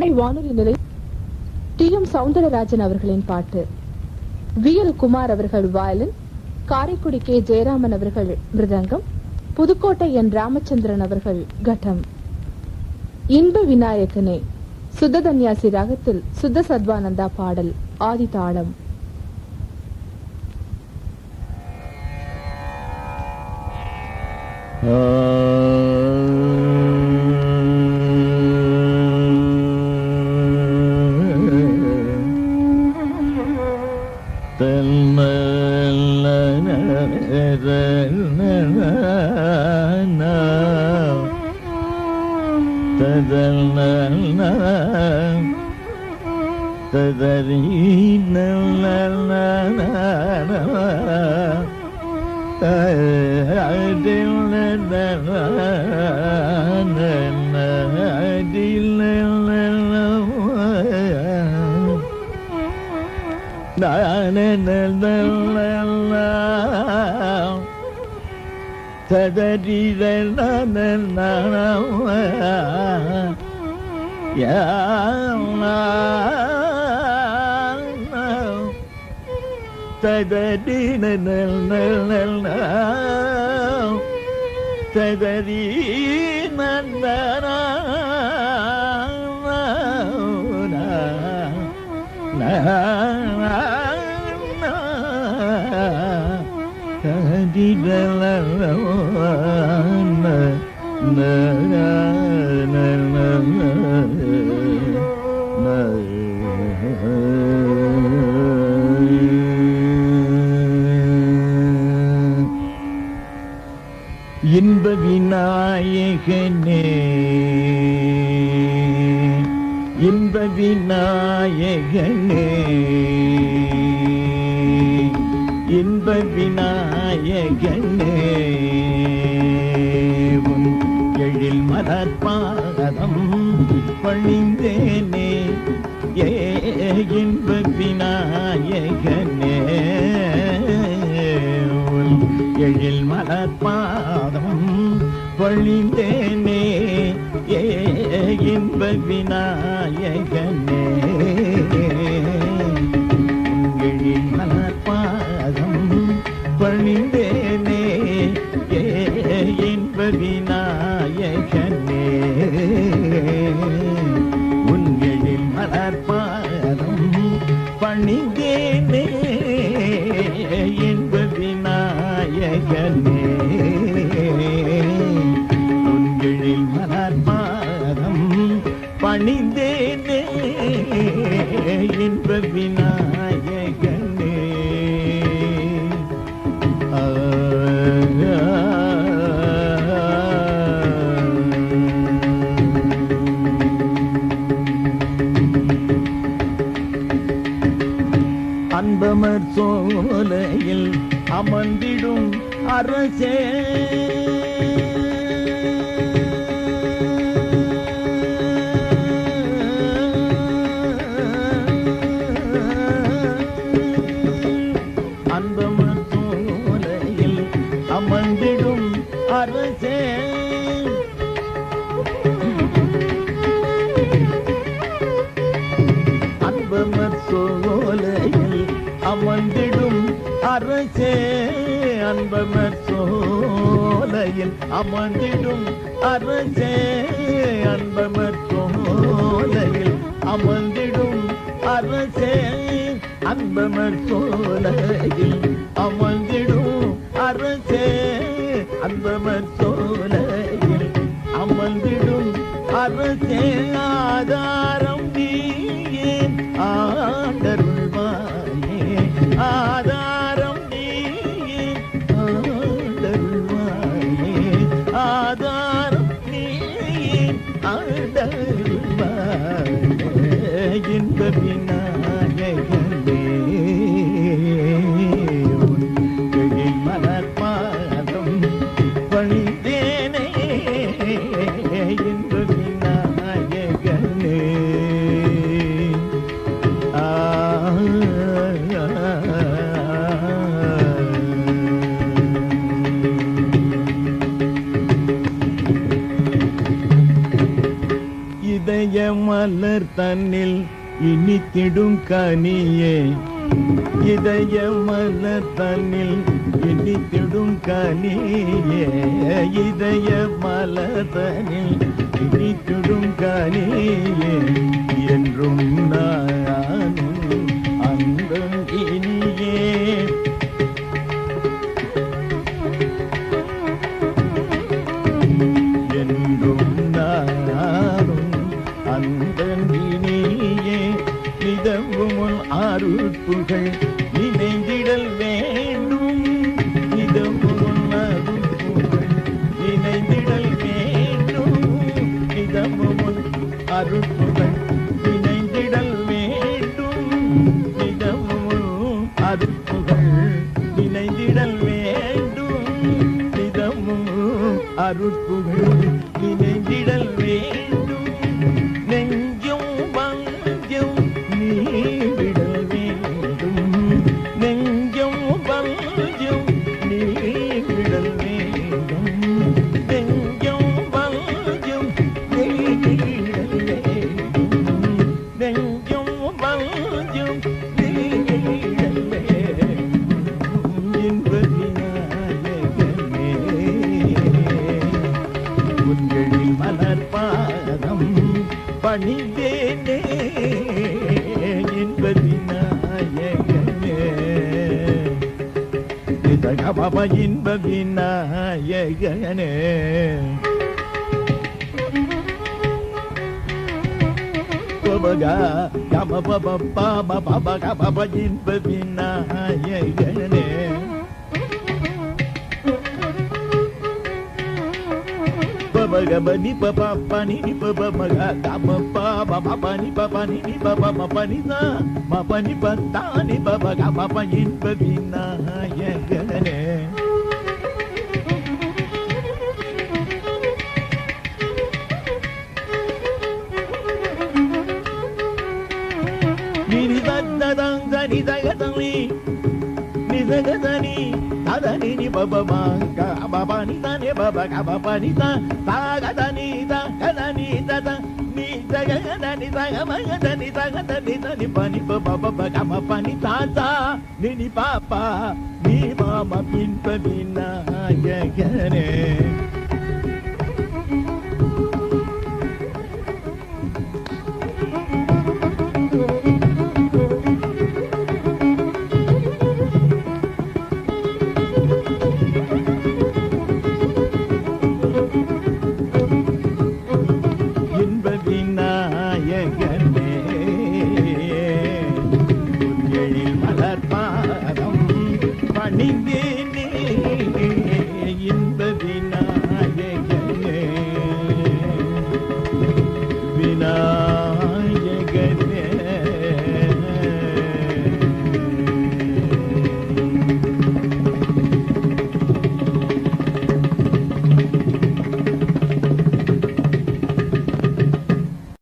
சென்னை வானொலி நிலைய டி.எம். சௌந்தரராஜன் அவர்களின் பாட்டு, வி.எல். குமார் அவர்கள் வயலின், காரைக்குடி கே. ஜெயராமன் அவர்கள் மிருதங்கம், புதுக்கோட்டை என். ராமச்சந்திரன் அவர்கள் கட்டம். இன்ப விநாயகனே சுத்த தன்யாசி ராகத்தில் சுத்த சத்வானந்தா பாடல் ஆதி தாளம். இன்ப விநாயகனே இன்ப விநாயகனே இன்ப விநாயகனே உன் எழில் மலர்பாதம் பணிந்தேனே இன்ப விநாயகனே உன் எழில் மலர்பாதம் பணிந்தேனே இன்ப விநாயகனே எழில் மலர்பாதம் பணிந்தேனே இன்ப விநாயகனே உன் எழில் மலர்பாதம் பணிந்தேனே இன்ப விநாயகனே உன் எழில் மலர்பாதம் பணிந்தேனே இன்ப விநாயகனே. அன்பமர் சோலையில் அமர்ந்திடும் அரசே அன்பமர் சோலையில் அமர்ந்திடும் அரசே அன்பமர் சோலையில் அமர்ந்திடும் அரசே அன்பமர் சோலையில் அமர்ந்திடும் அரசே அன்பமர் சோலையில் அமர்ந்திடும் அரசே அன்பமர் சோலையில் அமர்ந்திடும் அரசே அன்பமர் சோலையில் அமர்ந்திடும் அரசே ஆதாரம் நீயே ஆண்டருள்வாயே ஆதாரம் நீயே ஆண்டருள்வாயே ஆதாரம் நீயே ஆண்டருள்வாயே இன்ப விநாயகனே உன் எழில் மலர்பாதம் பணிந்தேனே இன்ப விநாயகனே மலர் தன்னில் இனித்திடும் கனியே இதய மலர் தன்னில் இனித்திடும் கனியே இதய மலர் தன்னில் இனித்திடும் கனியே என்றும் நானும் அந்த இனியே என்றும் நானும் அந்த இனியே நிதமும் அருட்புகள் நினைந்திடல் வேண்டும் நிதமும் அருட்புகள் நினைந்திடல் வேண்டும் நிதமும் அருட்புகள் நினைந்திடல் வேண்டும் நிதமும் அருட்புகள் நினைந்திடல் வேண்டும் நிதமும் அருட்புகள் நினைந்திடல் வேண்டும் நெஞ்சும் வஞ்சம் நீவிடல் வேண்டும் நெஞ்சும் வஞ்சம் நீவிடல் வேண்டும் நெஞ்சும் வஞ்சம் நீவிடல் வேண்டும் நெஞ்சும் வஞ்சம் நீவிடல் வேண்டும் இன்பதினாயகனே உங்களில் மலர் பாதம் பணிந்தேனே இன்பதினாயகனே இதகபப இன்பதினாயகனே பபகா கம பப பாம பபக பப இன்பதினாயகனே Bani papa pani ni papa maga dama papa papa ni papa mapani na mapani patani papa gama panin babina ya gane ni dadang dani dagatani ni dagatani adani ni baba manga baba ni tane baba baba ni ta tagadani ta kadani ta ni dagadani tagamani tagadani ni pani baba baba pani ta ni papa ni mama pin pabina ya gane மலர் பாதம் பணிந்தேனே